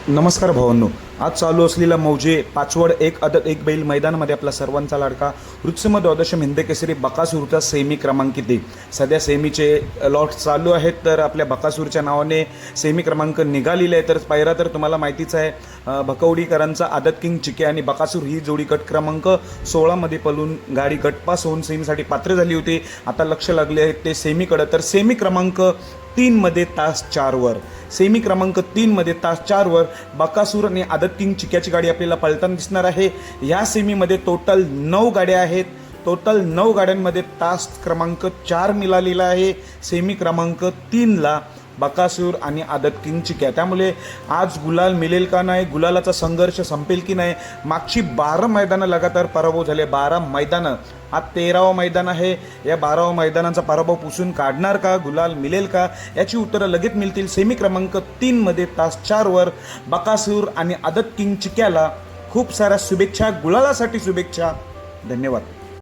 नमस्कार भावांनो, आज चालू असलेल्या मौजे पाचवड एक आदत एक बैल मैदानामध्ये आपला सर्वांचा लाडका रुत्सम द्वादश हिंद केसरी बकासूरचा सेमी क्रमांकित आहे. सध्या सेमीचे लॉट चालू आहेत, तर आपल्या बकासूरच्या नावाने सेमी क्रमांक निघालेले आहे. तर पायरा तर तुम्हाला माहितीच आहे, भकवडीकरांचा आदत किंग चिके आणि बकासूर ही जोडी गट क्रमांक 16 मध्ये पळून गाडी गटपास होऊन सेमीसाठी पात्र झाली होती. आता लक्ष लागले आहे ते सेमीकडे. तर सेमी क्रमांक 3 मध्ये तास 4 वर, सेमी क्रमांक 3 मध्ये तास 4 वर बकासूर आणि आदत किंग चिक्याची गाडी आपल्याला पळताना दिसणार आहे. या सेमीमध्ये टोटल 9 गाड्या आहेत. टोटल 9 गाड्यांमध्ये तास क्रमांक 4 मिळालेला आहे. सेमी क्रमांक 3 ला बकासूर आणि आदत किंग चिक्या. त्यामुळे आज गुलाल मिळेल का नाही, गुलालाचा संघर्ष संपेल की नाही. मागची 12 मैदानं लगातार पराभव झाले. 12 मैदानं, हा 13वा मैदान आहे. या 12व्या मैदानाचा पराभव पुसून काढणार का, गुलाल मिळेल का, याची उत्तरं लगेच मिळतील. सेमी क्रमांक 3 मध्ये तास 4 वर बकासूर आणि आदत किंग चिक्याला खूप साऱ्या शुभेच्छा, गुलालासाठी शुभेच्छा. धन्यवाद.